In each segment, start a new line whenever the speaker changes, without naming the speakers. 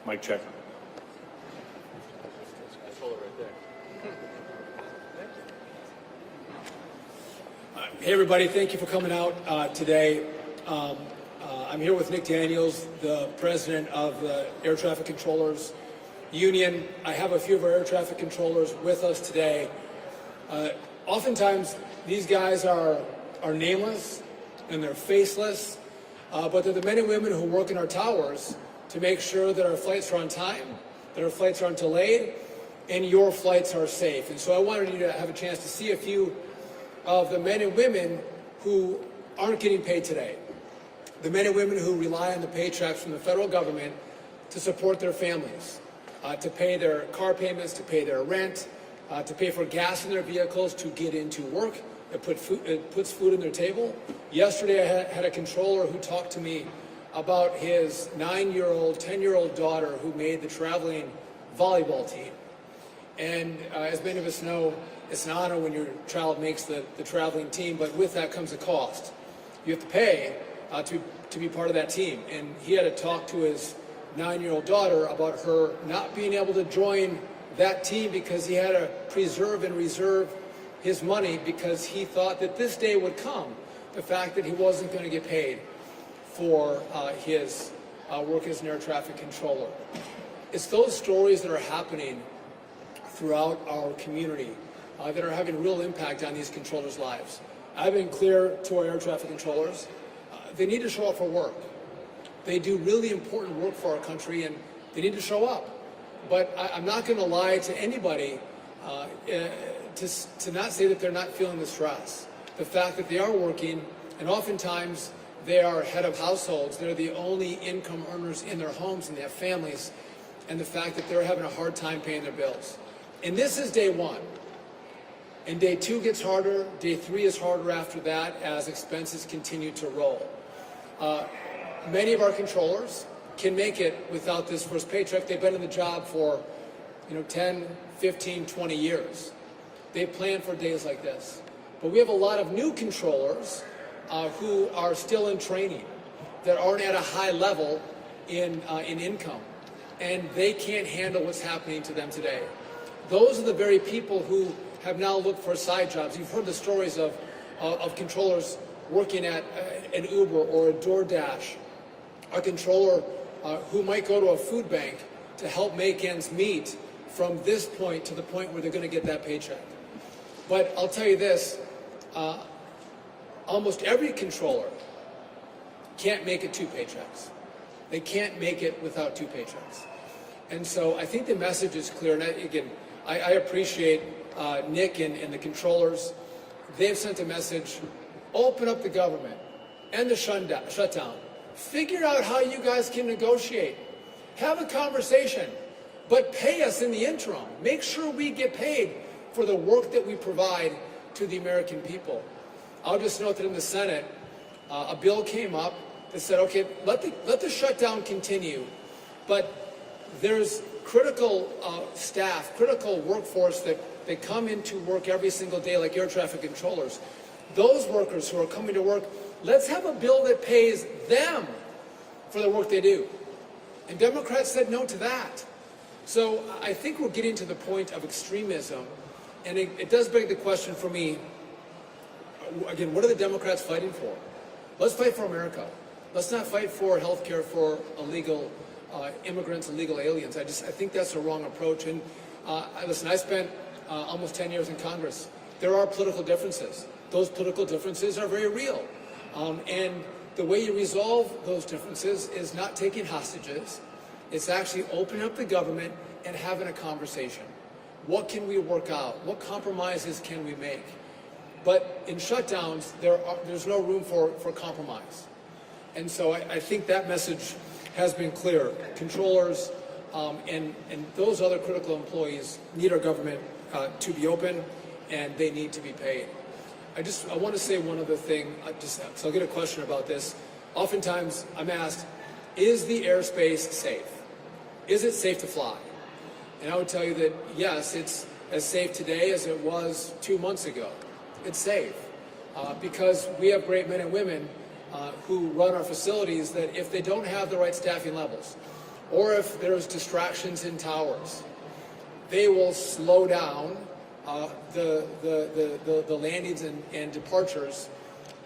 Mic check.
Hey everybody, thank you for coming out today. I'm here with Nick Daniels, the president of the Air Traffic Controllers Union. I have a few of our air traffic controllers with us today. Oftentimes, these guys are nameless and they're faceless, but they're the men and women who work in our towers to make sure that our flights are on time, that our flights aren't delayed, and your flights are safe. And so I wanted you to have a chance to see a few of the men and women who aren't getting paid today. The men and women who rely on the paychecks from the federal government to support their families, to pay their car payments, to pay their rent, to pay for gas in their vehicles, to get into work. It puts food on their table. Yesterday I had a controller who talked to me about his 9-year-old, 10-year-old daughter who made the traveling volleyball team. And as many of us know, it's an honor when your child makes the traveling team, but with that comes a cost. You have to pay to be part of that team. And he had to talk to his 9-year-old daughter about her not being able to join that team because he had to preserve and reserve his money because he thought that this day would come, the fact that he wasn't going to get paid for his work as an air traffic controller. It's those stories that are happening throughout our community that are having real impact on these controllers' lives. I've been clear to our air traffic controllers, they need to show up for work. They do really important work for our country and they need to show up. But I'm not going to lie to anybody to not say that they're not feeling the stress. The fact that they are working, and oftentimes they are head of households, they're the only income earners in their homes and they have families, and the fact that they're having a hard time paying their bills. And this is day one. And day two gets harder, day three is harder after that as expenses continue to roll. Many of our controllers can make it without this first paycheck. They've been in the job for 10, 15, 20 years. They plan for days like this. But we have a lot of new controllers who are still in training, that aren't at a high level in income, and they can't handle what's happening to them today. Those are the very people who have now looked for side jobs. You've heard the stories of controllers working at an Uber or a DoorDash, a controller who might go to a food bank to help make ends meet from this point to the point where they're going to get that paycheck. But I'll tell you this, almost every controller can't make it 2 paychecks. They can't make it without 2 paychecks. And so I think the message is clear. And again, I appreciate Nick and the controllers. They've sent a message, open up the government, end the shutdown. Figure out how you guys can negotiate. Have a conversation, but pay us in the interim. Make sure we get paid for the work that we provide to the American people. I'll just note that in the Senate, a bill came up that said, okay, let the shutdown continue, but there's critical staff, critical workforce that come into work every single day, like air traffic controllers. Those workers who are coming to work, let's have a bill that pays them for the work they do. And Democrats said no to that. So I think we're getting to the point of extremism, and it does beg the question for me, again, what are the Democrats fighting for? Let's fight for America. Let's not fight for health care for illegal immigrants, illegal aliens. I think that's a wrong approach. And listen, I spent almost 10 years in Congress. There are political differences. Those political differences are very real. And the way you resolve those differences is not taking hostages. It's actually opening up the government and having a conversation. What can we work out? What compromises can we make? But in shutdowns, there's no room for compromise. And so I think that message has been clear. Controllers and those other critical employees need our government to be open, and they need to be paid. I want to say one other thing, so I'll get a question about this. Oftentimes I'm asked, is the airspace safe? Is it safe to fly? And I would tell you that yes, it's as safe today as it was 2 months ago. It's safe because we have great men and women who run our facilities that if they don't have the right staffing levels, or if there's distractions in towers, they will slow down the landings and departures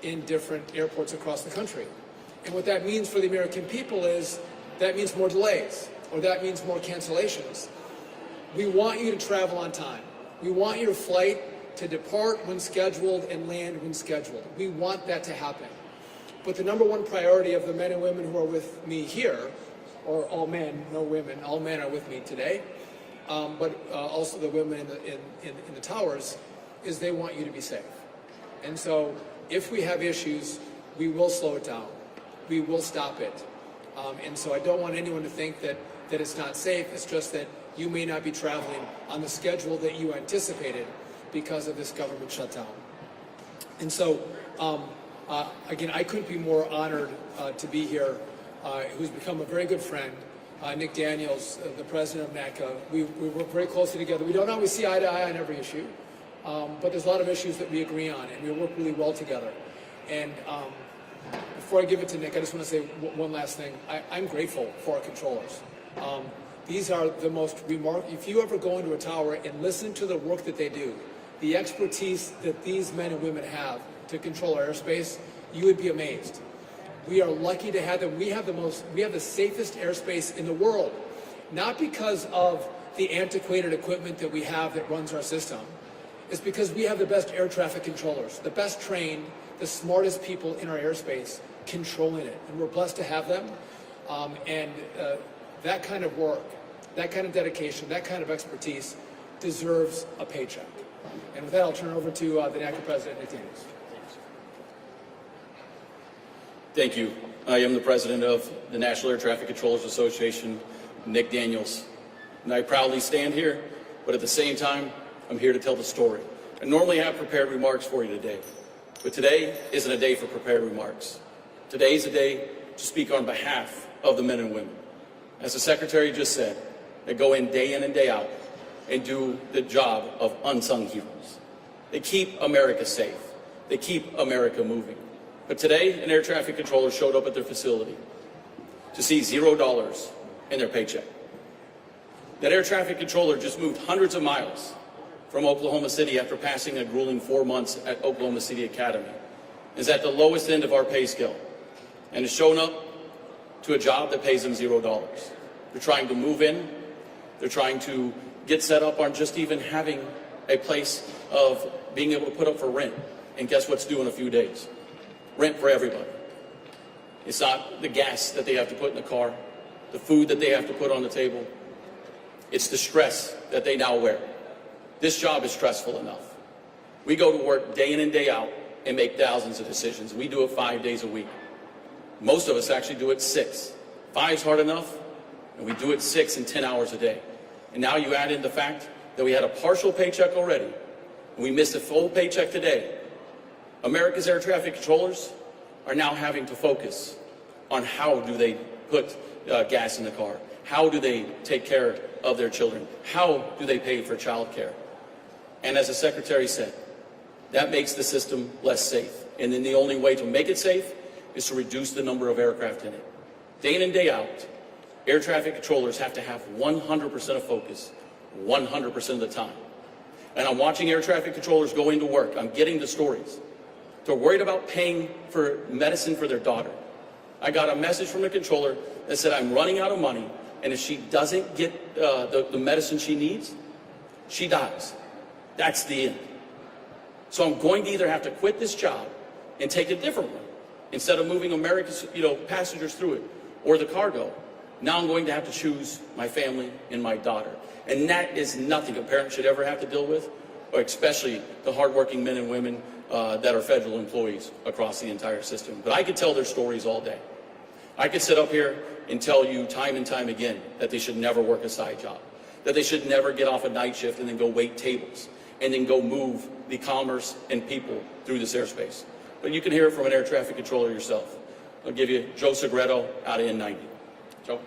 in different airports across the country. And what that means for the American people is that means more delays, or that means more cancellations. We want you to travel on time. We want your flight to depart when scheduled and land when scheduled. We want that to happen. But the number one priority of the men and women who are with me here, or all men, no women, all men are with me today, but also the women in the towers, is they want you to be safe. And so if we have issues, we will slow it down. We will stop it. And so I don't want anyone to think that it's not safe. It's just that you may not be traveling on the schedule that you anticipated because of this government shutdown. And so, again, I couldn't be more honored to be here, who's become a very good friend, Nick Daniels, the president of NACA. We work very closely together. We don't always see eye to eye on every issue, but there's a lot of issues that we agree on, and we work really well together. And before I give it to Nick, I just want to say one last thing. I'm grateful for our controllers. These are the most remarkable. If you ever go into a tower and listen to the work that they do, the expertise that these men and women have to control our airspace, you would be amazed. We are lucky to have them. We have the safest airspace in the world, not because of the antiquated equipment that we have that runs our system. It's because we have the best air traffic controllers, the best trained, the smartest people in our airspace controlling it, and we're blessed to have them. That kind of work, that kind of dedication, that kind of expertise deserves a paycheck. And with that, I'll turn it over to the NACA president, Nick Daniels.
Thank you. I am the president of the National Air Traffic Controllers Association, Nick Daniels. And I proudly stand here, but at the same time, I'm here to tell the story. I normally have prepared remarks for you today, but today isn't a day for prepared remarks. Today is a day to speak on behalf of the men and women. As the Secretary just said, they go in and day out and do the job of unsung heroes. They keep America safe. They keep America moving. But today, an air traffic controller showed up at their facility to see $0 in their paycheck. That air traffic controller just moved hundreds of miles from Oklahoma City after passing a grueling 4 months at Oklahoma City Academy, is at the lowest end of our pay scale, and has shown up to a job that pays them $0. They're trying to move in. They're trying to get set up on just even having a place of being able to put up for rent. And guess what's due in a few days? Rent for everybody. It's not the gas that they have to put in the car, the food that they have to put on the table. It's the stress that they now wear. This job is stressful enough. We go to work day in and day out and make thousands of decisions. We do it 5 days a week. Most of us actually do it 6. 5's hard enough, and we do it 6 and 10 hours a day. And now you add in the fact that we had a partial paycheck already, and we missed a full paycheck today. America's air traffic controllers are now having to focus on how do they put gas in the car, how do they take care of their children, how do they pay for childcare. And as the Secretary said, that makes the system less safe. And then the only way to make it safe is to reduce the number of aircraft in it. Day in and day out, air traffic controllers have to have 100% of focus, 100% of the time. And I'm watching air traffic controllers go into work. I'm getting the stories. They're worried about paying for medicine for their daughter. I got a message from a controller that said, I'm running out of money, and if she doesn't get the medicine she needs, she dies. That's the end. So I'm going to either have to quit this job and take a different one instead of moving America's passengers through it or the cargo. Now I'm going to have to choose my family and my daughter. And that is nothing a parent should ever have to deal with, or especially the hardworking men and women that are federal employees across the entire system. But I could tell their stories all day. I could sit up here and tell you time and time again that they should never work a side job, that they should never get off a night shift and then go wait tables and then go move the commerce and people through this airspace. But you can hear it from an air traffic controller yourself. I'll give you Joe Segreto out of N90. Joe.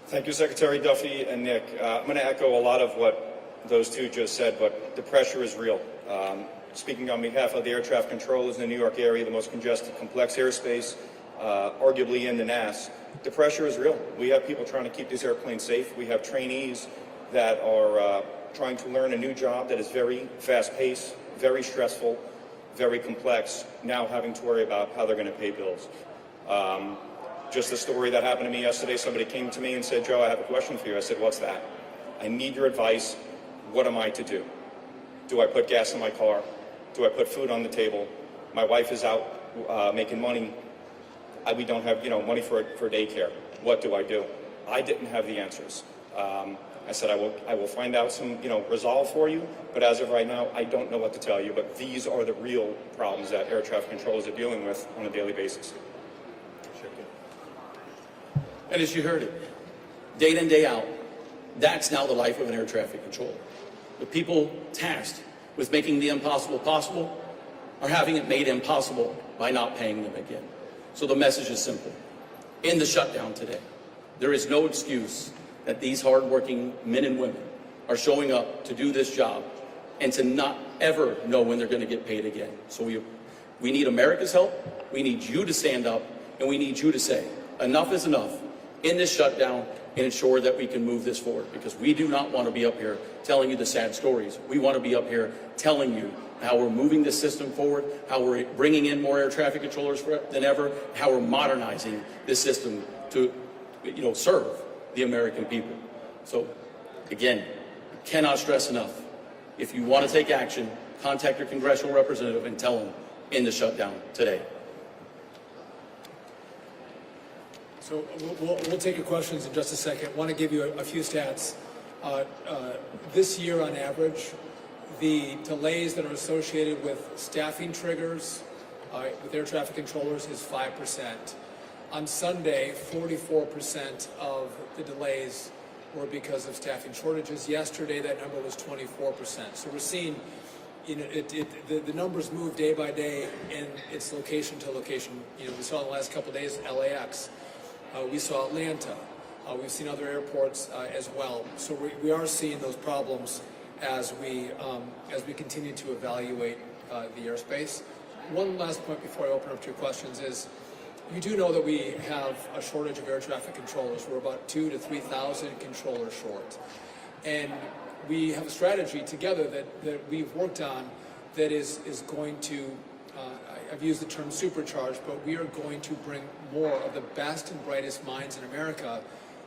Thank you, Secretary Duffy and Nick. I'm going to echo a lot of what those two just said, but the pressure is real. Speaking on behalf of the air traffic controllers in the New York area, the most congested, complex airspace, arguably in the NAS, The pressure is real. We have people trying to keep these airplanes safe. We have trainees that are trying to learn a new job that is very fast-paced, very stressful, very complex, now having to worry about how they're going to pay bills. Just a story that happened to me yesterday, somebody came to me and said, Joe, I have a question for you. I said, what's that? I need your advice. What am I to do? Do I put gas in my car? Do I put food on the table? My wife is out making money. We don't have money for daycare. What do I do? I didn't have the answers. I said, I will find out some resolve for you, but as of right now, I don't know what to tell you. But these are the real problems that air traffic controllers are dealing with on a daily basis.
And as you heard it, day in, day out, that's now the life of an air traffic controller. The people tasked with making the impossible possible are having it made impossible by not paying them again. So the message is simple. In the shutdown today, there is no excuse that these hardworking men and women are showing up to do this job and to not ever know when they're going to get paid again. So we need America's help, we need you to stand up, and we need you to say, enough is enough in this shutdown and ensure that we can move this forward, because we do not want to be up here telling you the sad stories. We want to be up here telling you how we're moving this system forward, how we're bringing in more air traffic controllers than ever, how we're modernizing this system to serve the American people. So again, cannot stress enough, if you want to take action, contact your congressional representative and tell them in the shutdown today.
So we'll take your questions in just a second. I want to give you a few stats. This year, on average, the delays that are associated with staffing triggers with air traffic controllers is 5%. On Sunday, 44% of the delays were because of staffing shortages. Yesterday, that number was 24%. So we're seeing, the numbers move day by day in its location to location. We saw in the last couple of days LAX. We saw Atlanta. We've seen other airports as well. So we are seeing those problems as we continue to evaluate the airspace. One last point before I open up to your questions is, you do know that we have a shortage of air traffic controllers. We're about 2,000 to 3,000 controllers short. And we have a strategy together that we've worked on that is going to, I've used the term supercharge, but we are going to bring more of the best and brightest minds in America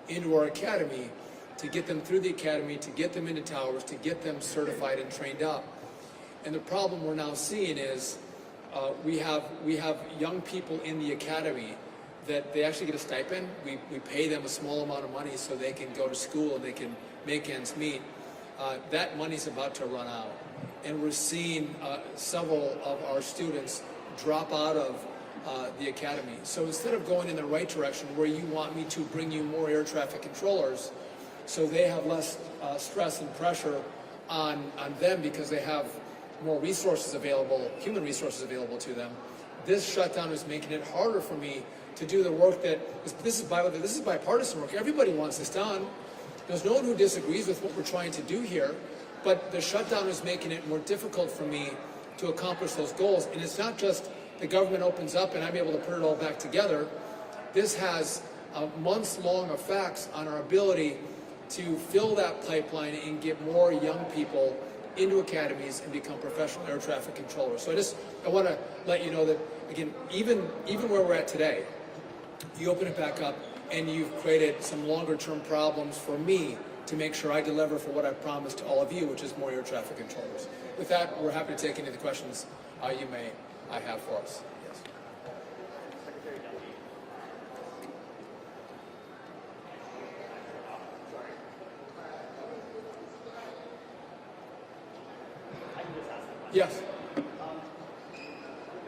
into our academy, to get them through the academy, to get them into towers, to get them certified and trained up. And the problem we're now seeing is we have young people in the academy that they actually get a stipend. We pay them a small amount of money so they can go to school and they can make ends meet. That money's about to run out. And we're seeing several of our students drop out of the academy. So instead of going in the right direction, where you want me to bring you more air traffic controllers so they have less stress and pressure on them because they have more resources available, human resources available to them, this shutdown is making it harder for me to do the work that, this is bipartisan work. Everybody wants this done. There's no one who disagrees with what we're trying to do here, but the shutdown is making it more difficult for me to accomplish those goals. And it's not just the government opens up and I'm able to put it all back together. This has months-long effects on our ability to fill that pipeline and get more young people into academies and become professional air traffic controllers. So I want to let you know that, again, even where we're at today, you open it back up and you've created some longer-term problems for me to make sure I deliver for what I've promised to all of you, which is more air traffic controllers. With that, we're happy to take any of the questions you may have for us. Yes.
Secretary Duffy. I can just ask the question.
Yes.
We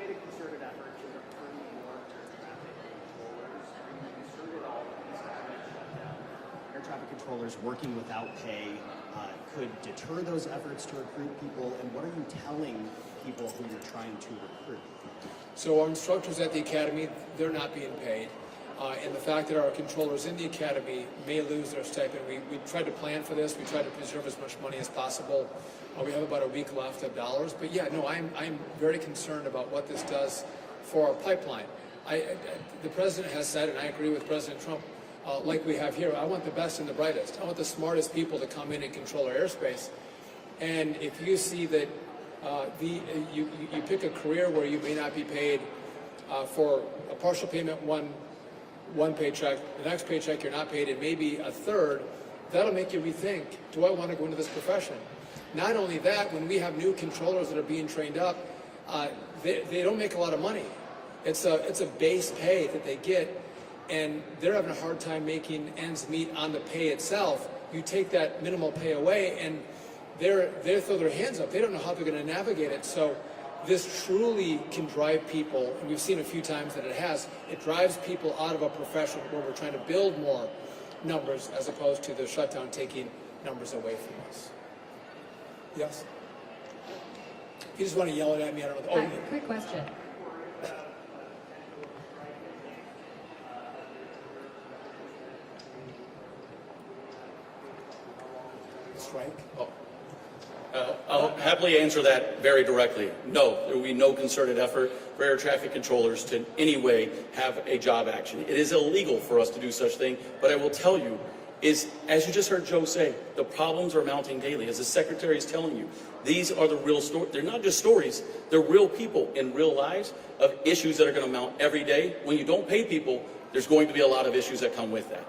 made a concerted effort to recruit more air traffic controllers. We concerted all of these shutdown. Air traffic controllers working without pay could deter those efforts to recruit people, and what are you telling people who you're trying to recruit?
So our instructors at the academy, they're not being paid. And the fact that our controllers in the academy may lose their stipend, we tried to plan for this. We tried to preserve as much money as possible. We have about a week left of dollars. But yeah, no, I'm very concerned about what this does for our pipeline. The president has said, and I agree with President Trump, like we have here, I want the best and the brightest. I want the smartest people to come in and control our airspace. And if you see that you pick a career where you may not be paid for a partial payment one paycheck, the next paycheck you're not paid, and maybe a third, that'll make you rethink, do I want to go into this profession? Not only that, when we have new controllers that are being trained up, they don't make a lot of money. It's a base pay that they get, and they're having a hard time making ends meet on the pay itself. You take that minimal pay away, and they throw their hands up. They don't know how they're going to navigate it. So this truly can drive people, and we've seen a few times that it has. It drives people out of a profession where we're trying to build more numbers as opposed to the shutdown taking numbers away from us. Yes? If you just want to yell it at me, I don't know.
Hi, quick question.
Strike?
I'll happily answer that very directly. No, there will be no concerted effort for air traffic controllers to in any way have a job action. It is illegal for us to do such thing, but I will tell you, is, as you just heard Joe say, the problems are mounting daily. As the Secretary is telling you, these are the real stories. They're not just stories. They're real people in real lives of issues that are going to mount every day. When you don't pay people, there's going to be a lot of issues that come with that.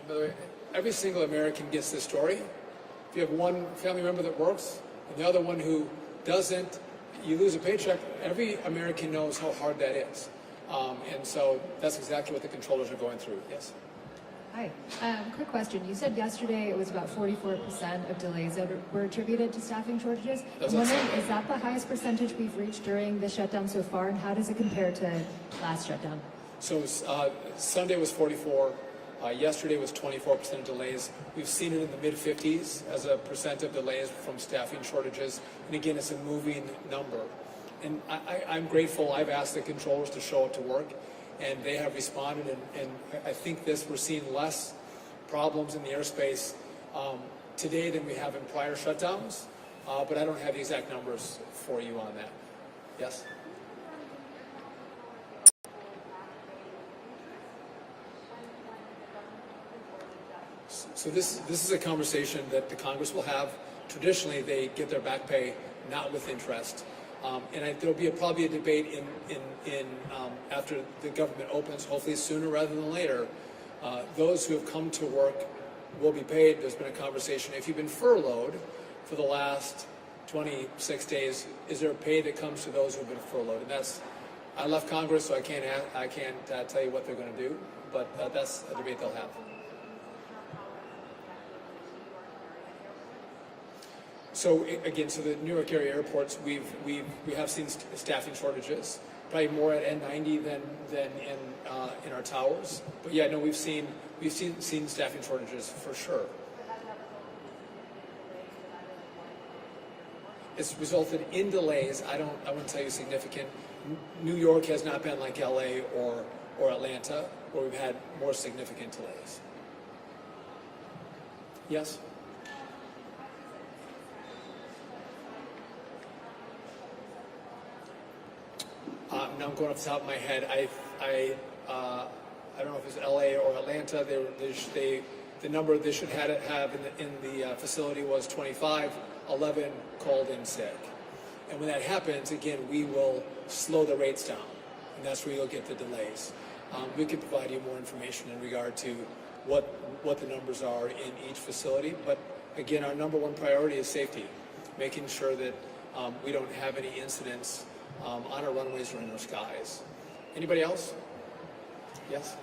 By the way, every single American gets this story. If you have one family member that works and the other one who doesn't, you lose a paycheck. Every American knows how hard that is. And so that's exactly what the controllers are going through. Yes?
Hi. Quick question. You said yesterday it was about 44% of delays that were attributed to staffing shortages. I'm wondering, is that the highest percentage we've reached during the shutdown so far, and how does it compare to last shutdown?
So Sunday was 44. Yesterday was 24% of delays. We've seen it in the mid-50s as a percent of delays from staffing shortages. And again, it's a moving number. And I'm grateful. I've asked the controllers to show up to work, and they have responded. And I think we're seeing less problems in the airspace today than we have in prior shutdowns. But I don't have the exact numbers for you on that. Yes? So this is a conversation that the Congress will have. Traditionally, they get their back pay not with interest, and there'll be probably a debate in after the government opens, hopefully sooner rather than later. Those who have come to work will be paid. There's been a conversation. If you've been furloughed for the last 26 days, is there a pay that comes to those who've been furloughed? And I left Congress, so I can't tell you what they're going to do, but that's a debate they'll have. So again, the New York area airports, we have seen staffing shortages, probably more at N90 than in our towers. But yeah, no, we've seen staffing shortages for sure. It's resulted in delays. I wouldn't tell you significant. New York has not been like LA or Atlanta, where we've had more significant delays. Yes? Now I'm going off the top of my head. I don't know if it's LA or Atlanta. The number they should have in the facility was 25. 11 called in sick, and when that happens, again, we will slow the rates down, and that's where you'll get the delays. We can provide you more information in regard to what the numbers are in each facility. But again, our number one priority is safety, making sure that we don't have any incidents on our runways or in our skies. Anybody else? Yes?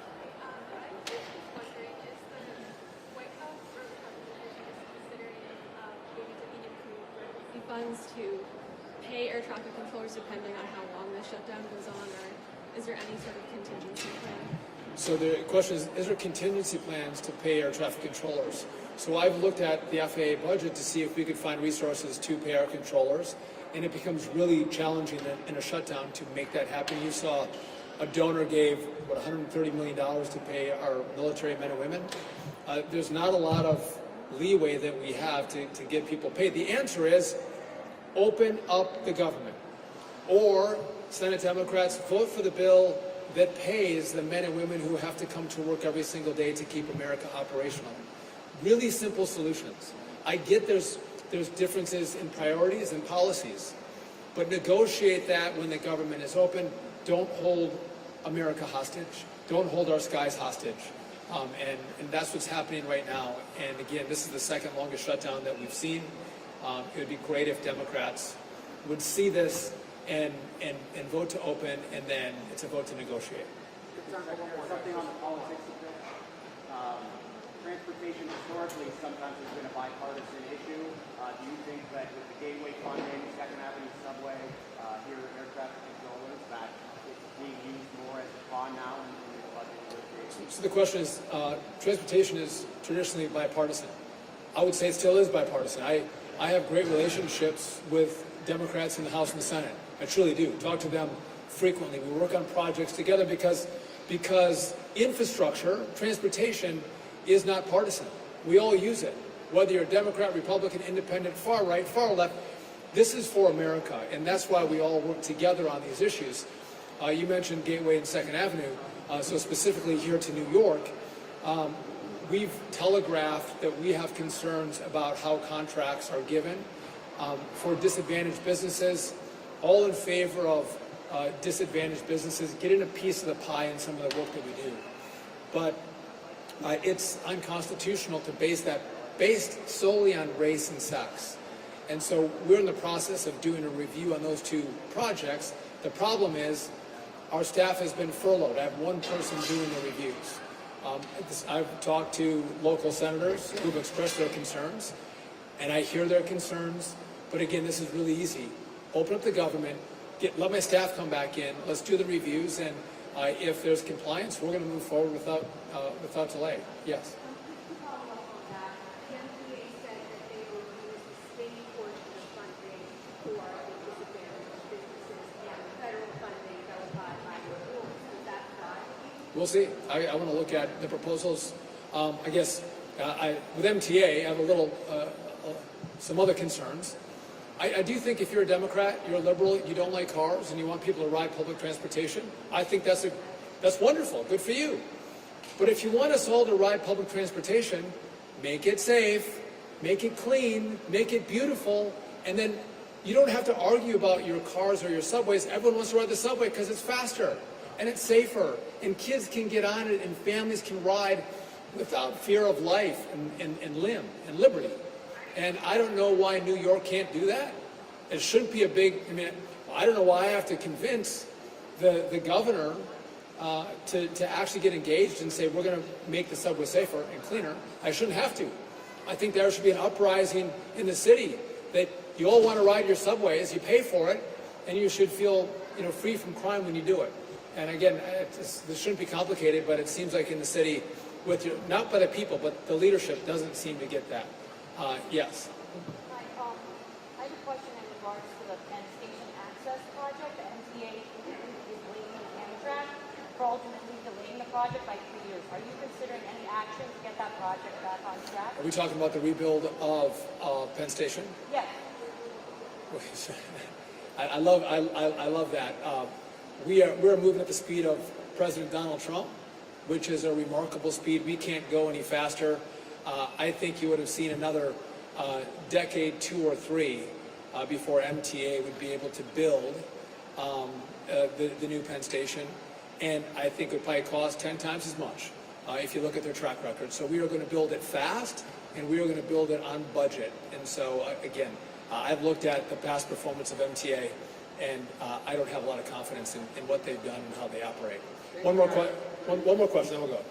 Funds to pay air traffic controllers depending on how long the shutdown goes on, or is there any sort of contingency plan?
So the question is there contingency plans to pay air traffic controllers? So I've looked at the FAA budget to see if we could find resources to pay our controllers, and it becomes really challenging in a shutdown to make that happen. You saw a donor gave, $130 million to pay our military men and women. There's not a lot of leeway that we have to get people paid. The answer is open up the government, or Senate Democrats vote for the bill that pays the men and women who have to come to work every single day to keep America operational. Really simple solutions. I get there's differences in priorities and policies, but negotiate that when the government is open. Don't hold America hostage. Don't hold our skies hostage. And that's what's happening right now. And again, this is the second longest shutdown that we've seen. It would be great if Democrats would see this and vote to open, and then it's a vote to negotiate.
Something on the politics of this. Transportation historically sometimes has been a bipartisan issue. Do you think that with the gateway funding, Second Avenue subway, here at air traffic controllers, that it's being used more as a pawn now in the budget negotiations?
So the question is, transportation is traditionally bipartisan. I would say it still is bipartisan. I have great relationships with Democrats in the House and the Senate. I truly do. Talk to them frequently. We work on projects together because infrastructure, transportation, is not partisan. We all use it. Whether you're Democrat, Republican, Independent, far right, far left, this is for America, and that's why we all work together on these issues. You mentioned Gateway and Second Avenue, so specifically here to New York, we've telegraphed that we have concerns about how contracts are given for disadvantaged businesses, all in favor of disadvantaged businesses getting a piece of the pie in some of the work that we do. But it's unconstitutional to based solely on race and sex. And so we're in the process of doing a review on those two projects. The problem is our staff has been furloughed. I have one person doing the reviews. I've talked to local senators who've expressed their concerns, and I hear their concerns. But again, this is really easy. Open up the government, let my staff come back in, let's do the reviews, and if there's compliance, we're going to move forward without delay. Yes. We'll see. I want to look at the proposals. I guess with MTA, I have a little some other concerns. I do think if you're a Democrat, you're a liberal, you don't like cars, and you want people to ride public transportation, I think that's wonderful. Good for you. But if you want us all to ride public transportation, make it safe, make it clean, make it beautiful, and then you don't have to argue about your cars or your subways. Everyone wants to ride the subway because it's faster and it's safer, and kids can get on it, and families can ride without fear of life and limb and liberty. And I don't know why New York can't do that. It shouldn't be a big, I don't know why I have to convince the governor to actually get engaged and say we're going to make the subway safer and cleaner. I shouldn't have to. I think there should be an uprising in the city that you all want to ride your subways, you pay for it, and you should feel free from crime when you do it. And again, this shouldn't be complicated, but it seems like in the city, not by the people, but the leadership doesn't seem to get that. Yes.
Hi, I have a question in regards to the Penn Station Access Project. The MTA is waiting on Amtrak for ultimately delaying the project by 3 years. Are you considering any action to get that project back on track?
Are we talking about the rebuild of Penn Station?
Yes.
I love that. We're moving at the speed of President Donald Trump, which is a remarkable speed. We can't go any faster. I think you would have seen another decade, 2 or 3, before MTA would be able to build the new Penn Station. And I think it would probably cost 10 times as much if you look at their track record. So we are going to build it fast, and we are going to build it on budget. And so, again, I've looked at the past performance of MTA, and I don't have a lot of confidence in what they've done and how they operate. One more question, then we'll go.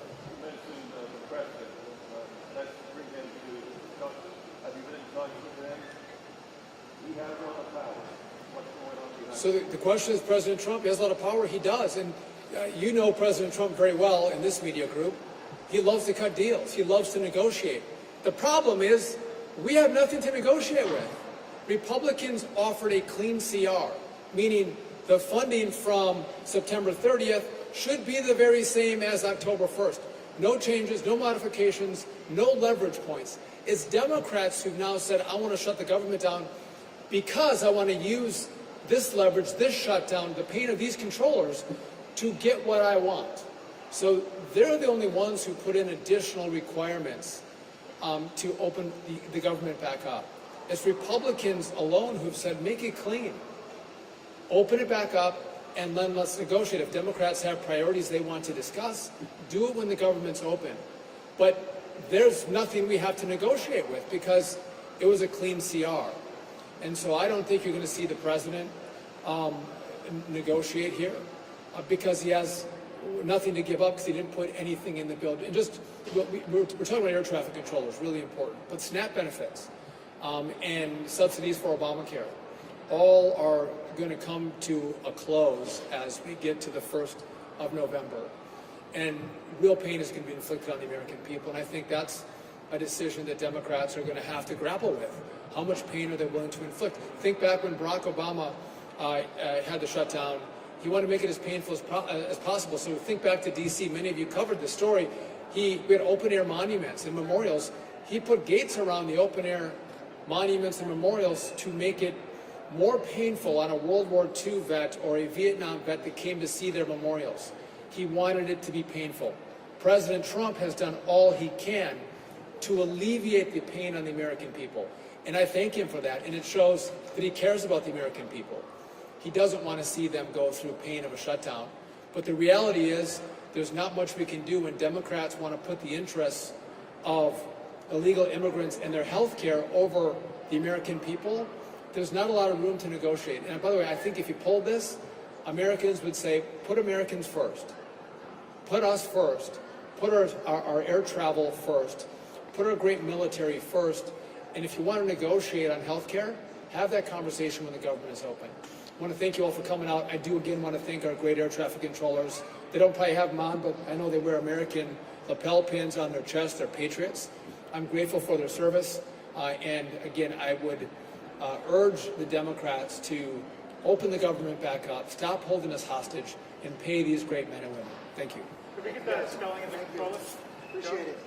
So the question is, President Trump, he has a lot of power. He does. And you know President Trump very well in this media group. He loves to cut deals. He loves to negotiate. The problem is we have nothing to negotiate with. Republicans offered a clean CR, meaning the funding from September 30th should be the very same as October 1st. No changes, no modifications, no leverage points. It's Democrats who've now said, I want to shut the government down because I want to use this leverage, this shutdown, the pain of these controllers to get what I want. So they're the only ones who put in additional requirements to open the government back up. It's Republicans alone who've said, make it clean. Open it back up, and then let's negotiate. If Democrats have priorities they want to discuss, do it when the government's open. But there's nothing we have to negotiate with because it was a clean CR. And so I don't think you're going to see the president negotiate here because he has nothing to give up because he didn't put anything in the bill. And just, we're talking about air traffic controllers, really important. But SNAP benefits and subsidies for Obamacare all are going to come to a close as we get to the 1st of November. And real pain is going to be inflicted on the American people. And I think that's a decision that Democrats are going to have to grapple with. How much pain are they willing to inflict? Think back when Barack Obama had the shutdown. He wanted to make it as painful as possible. So think back to D.C. Many of you covered this story. We had open-air monuments and memorials. He put gates around the open-air monuments and memorials to make it more painful on a World War II vet or a Vietnam vet that came to see their memorials. He wanted it to be painful. President Trump has done all he can to alleviate the pain on the American people. And I thank him for that. And it shows that he cares about the American people. He doesn't want to see them go through pain of a shutdown. But the reality is there's not much we can do when Democrats want to put the interests of illegal immigrants and their health care over the American people. There's not a lot of room to negotiate. And by the way, I think if you polled this, Americans would say, put Americans first. Put us first. Put our air travel first. Put our great military first. And if you want to negotiate on health care, have that conversation when the government is open. I want to thank you all for coming out. I do again want to thank our great air traffic controllers. They don't probably have them on, but I know they wear American lapel pins on their chest. They're patriots. I'm grateful for their service. And again, I would urge the Democrats to open the government back up, stop holding us hostage, and pay these great men and women. Thank you.
Could we get that spelling of the controller?
Appreciate it.